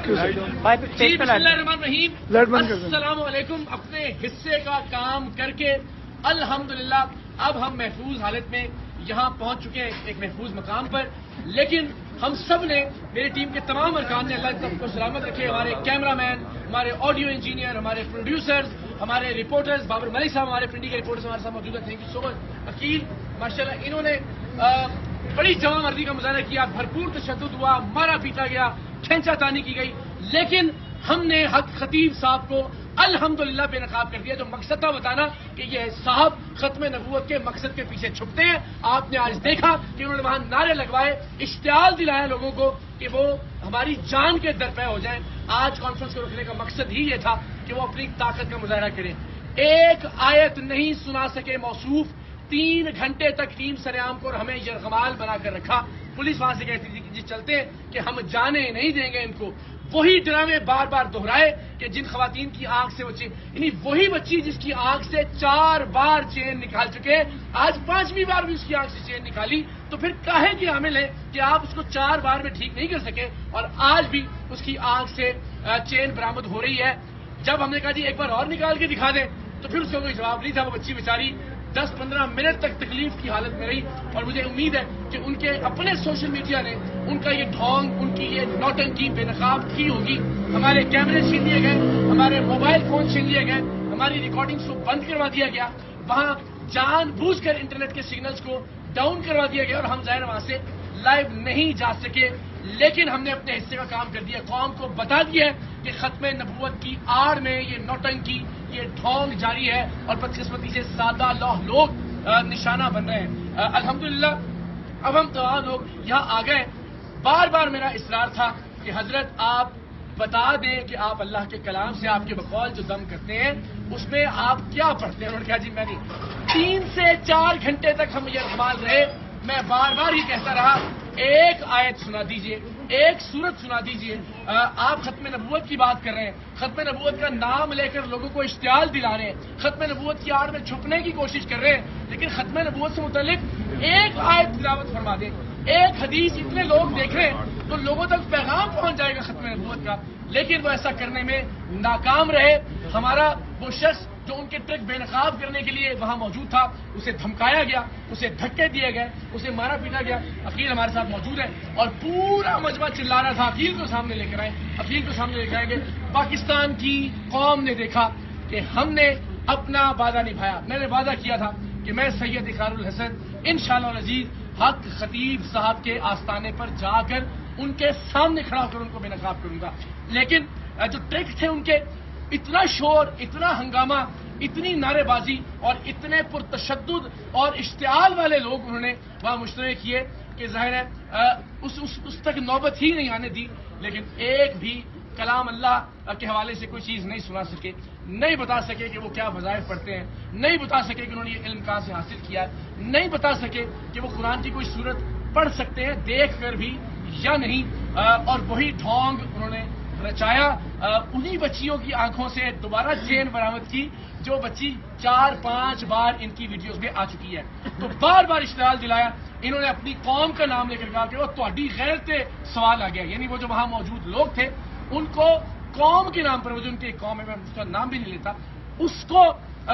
جی بسم اللہ الرحمن الرحیم، السلام علیکم۔ اپنے حصے کا کام کر کے الحمدللہ اب ہم محفوظ حالت میں یہاں پہنچ چکے ہیں، ایک محفوظ مقام پر۔ لیکن ہم سب نے، میری ٹیم کے تمام ارکان نے، اللہ سب کو سلامت رکھے، ہمارے کیمرہ مین، ہمارے آڈیو انجینئر، ہمارے پروڈیوسرز، ہمارے رپورٹرز، بابر ملک صاحب ہمارے پرنٹنگ کے رپورٹرز ہمارے ساتھ موجود ہیں، تھینک یو سو مچ۔ عقیل ماشاءاللہ انہوں نے بڑی جواں مردی کا مظاہرہ کیا، بھرپور تشدد ہوا، مارا پیٹا گیا، کھینچا تانی کی گئی، لیکن ہم نے حق خطیب صاحب کو الحمدللہ بے نقاب کر دیا۔ جو مقصد تھا بتانا کہ یہ صاحب ختم نبوت کے مقصد کے پیچھے چھپتے ہیں، آپ نے آج دیکھا کہ انہوں نے وہاں نعرے لگوائے، اشتعال دلایا لوگوں کو کہ وہ ہماری جان کے درپے ہو جائیں۔ آج کانفرنس کو رکھنے کا مقصد ہی یہ تھا کہ وہ اپنی طاقت کا مظاہرہ کریں۔ ایک آیت نہیں سنا سکے موصوف، 3 گھنٹے تک ٹیم سریام کو اور ہمیں یرغمال بنا کر رکھا۔ پولیس وہاں سے کہتی تھی کہ جی چلتے ہیں کہ ہم جانے نہیں دیں گے ان کو۔ وہی ڈرامے بار بار دہرائے کہ جن خواتین کی آنکھ سے بچی، یعنی وہی بچی جس کی آنکھ سے 4 بار چین نکال چکے، آج 5ویں بار بھی اس کی آنکھ سے چین نکالی، تو پھر کاہے کی حامل ہے کہ آپ اس کو 4 بار میں ٹھیک نہیں کر سکے اور آج بھی اس کی آنکھ سے چین برآمد ہو رہی ہے۔ جب ہم نے کہا جی ایک بار اور نکال کے دکھا دیں تو پھر اس کا کوئی جواب نہیں تھا۔ وہ بچی بیچاری 10-15 منٹ تک تکلیف کی حالت میں رہی، اور مجھے امید ہے کہ ان کے اپنے سوشل میڈیا نے ان کا یہ ڈھونگ، ان کی یہ نوٹنکی بے نقاب کی ہوگی۔ ہمارے کیمرے چھین لیے گئے، ہمارے موبائل فون چھین لیے گئے، ہماری ریکارڈنگز کو بند کروا دیا گیا، وہاں جان بوجھ کر انٹرنیٹ کے سگنلز کو ڈاؤن کروا دیا گیا اور ہم ظاہر وہاں سے لائیو نہیں جا سکے۔ لیکن ہم نے اپنے حصے کا کام کر دیا، قوم کو بتا دیا ہے کہ ختم نبوت کی آڑ میں یہ نوٹنکی، یہ ڈھونگ جاری ہے اور بدقسمتی سے سادہ لوگ نشانہ بن رہے ہیں۔ الحمدللہ اب ہم تمام لوگ یہاں آ گئے۔ بار بار میرا اصرار تھا کہ حضرت آپ بتا دیں کہ آپ اللہ کے کلام سے، آپ کے بقول جو دم کرتے ہیں اس میں آپ کیا پڑھتے ہیں۔ انہوں نے کہا جی میں نہیں۔ 3 سے 4 گھنٹے تک ہم یہ اعتماد رہے، میں بار بار ہی کہتا رہا ایک آیت سنا دیجئے، ایک سورت سنا دیجئے۔ آپ ختم نبوت کی بات کر رہے ہیں، ختم نبوت کا نام لے کر لوگوں کو اشتعال دلا رہے ہیں، ختم نبوت کی آڑ میں چھپنے کی کوشش کر رہے ہیں، لیکن ختم نبوت سے متعلق ایک آیت تلاوت فرما دیں، ایک حدیث۔ اتنے لوگ دیکھ رہے ہیں تو لوگوں تک پیغام پہنچ جائے گا ختم نبوت کا، لیکن وہ ایسا کرنے میں ناکام رہے۔ ہمارا وہ شخص جو ان کے ٹرک بے نقاب کرنے کے لیے وہاں موجود تھا، اسے دھمکایا گیا، اسے دھکے دیے گئے، اسے مارا پیٹا گیا۔ عقیل ہمارے ساتھ موجود ہے اور پورا مجمع چلا رہا تھا عقیل کو سامنے لے کر آئیں، عقیل کو سامنے لے کر آئیں گے۔ پاکستان کی قوم نے دیکھا کہ ہم نے اپنا وعدہ نبھایا۔ میں نے وعدہ کیا تھا کہ میں سید اقرار الحسن انشاءاللہ العزیز حق خطیب صاحب کے آستانے پر جا کر ان کے سامنے کھڑا ہو کر ان کو بے نقاب کروں گا، لیکن جو ٹرک تھے ان کے، اتنا شور، اتنا ہنگامہ، اتنی نعرے بازی اور اتنے پرتشدد اور اشتعال والے لوگ انہوں نے وہاں مشترک کیے کہ ظاہر ہے اس تک نوبت ہی نہیں آنے دی۔ لیکن ایک بھی کلام اللہ کے حوالے سے کوئی چیز نہیں سنا سکے، نہیں بتا سکے کہ وہ کیا وظائف پڑھتے ہیں، نہیں بتا سکے کہ انہوں نے یہ علم کہاں سے حاصل کیا ہے، نہیں بتا سکے کہ وہ قرآن کی کوئی صورت پڑھ سکتے ہیں دیکھ کر بھی یا نہیں۔ اور وہی ڈھونگ انہوں نے رچایا، انہی بچیوں کی آنکھوں سے دوبارہ چین برآمد کی جو بچی 4-5 بار ان کی ویڈیوز میں آ چکی ہے۔ تو بار بار اشتعال دلایا۔ انہوں نے اپنی قوم کا نام لے کر کہا کہ وہ تہاڈی غیرت تے سوال آ گیا، یعنی وہ جو وہاں موجود لوگ تھے ان کو قوم کے نام پر، وہ جو ان کی قوم ہے، میں اس کا نام بھی نہیں لیتا، اس کو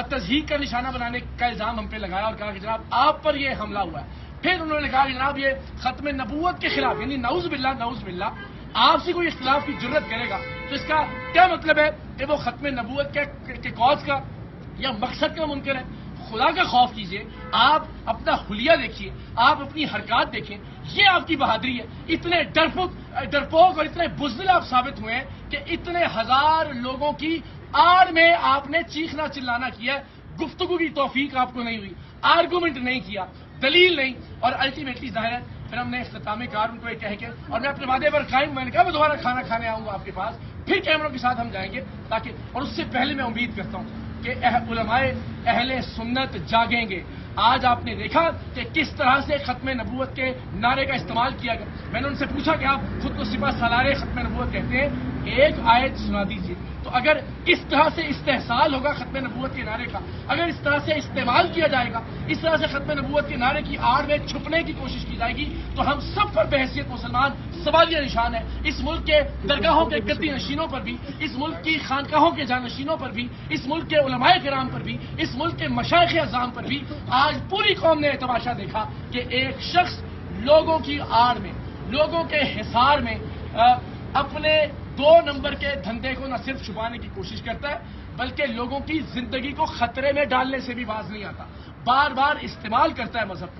تضحیک کا نشانہ بنانے کا الزام ہم پہ لگایا اور کہا کہ جناب آپ پر یہ حملہ ہوا ہے۔ پھر انہوں نے کہا کہ جناب یہ ختم نبوت کے خلاف، یعنی نعوذ باللہ آپ سے کوئی اختلاف کی جرت کرے گا تو اس کا کیا مطلب ہے کہ وہ ختم نبوت کے کاز کا یا مقصد کا منکر ہے۔ خدا کا خوف کیجئے، آپ اپنا حلیہ دیکھیے، آپ اپنی حرکات دیکھیں، یہ آپ کی بہادری ہے۔ اتنے ڈرپوک اور اتنے بزدل آپ ثابت ہوئے ہیں کہ اتنے 1000 لوگوں کی آڑ میں آپ نے چیخنا چلانا کیا، گفتگو کی توفیق آپ کو نہیں ہوئی، آرگومنٹ نہیں کیا، دلیل نہیں، اور الٹیمیٹلی ظاہر ہے پھر ہم نے اختتامی کار ان کو یہ کہہ کے، اور میں اپنے وعدے پر قائم، میں نے کہا میں دوبارہ کھانا کھانے آؤں گا آپ کے پاس، پھر کیمروں کے ساتھ ہم جائیں گے تاکہ، اور اس سے پہلے میں امید کرتا ہوں کہ علماء اہل سنت جاگیں گے۔ آج آپ نے دیکھا کہ کس طرح سے ختم نبوت کے نعرے کا استعمال کیا گیا۔ میں نے ان سے پوچھا کہ آپ خود کو سپہ سالار ختم نبوت کہتے ہیں، ایک آیت سنا دیجیے، تو اگر اس طرح سے استحصال ہوگا ختم نبوت کے نعرے کا، اگر اس طرح سے استعمال کیا جائے گا، اس طرح سے ختم نبوت کے نعرے کی آڑ میں چھپنے کی کوشش کی جائے گی، تو ہم سب پر بحیثیت مسلمان سوالیہ نشان ہے۔ اس ملک کے درگاہوں کے گدی نشینوں پر بھی، اس ملک کی خانقاہوں کے جانشینوں پر بھی، اس ملک کے علماء کرام پر بھی، اس ملک کے مشائخ اعظام پر بھی آج پوری قوم نے تماشا دیکھا کہ ایک شخص لوگوں کی آڑ میں، لوگوں کے حصار میں اپنے 2 نمبر کے دھندے کو نہ صرف چھپانے کی کوشش کرتا ہے بلکہ لوگوں کی زندگی کو خطرے میں ڈالنے سے بھی باز نہیں آتا، بار بار استعمال کرتا ہے مذہب کو۔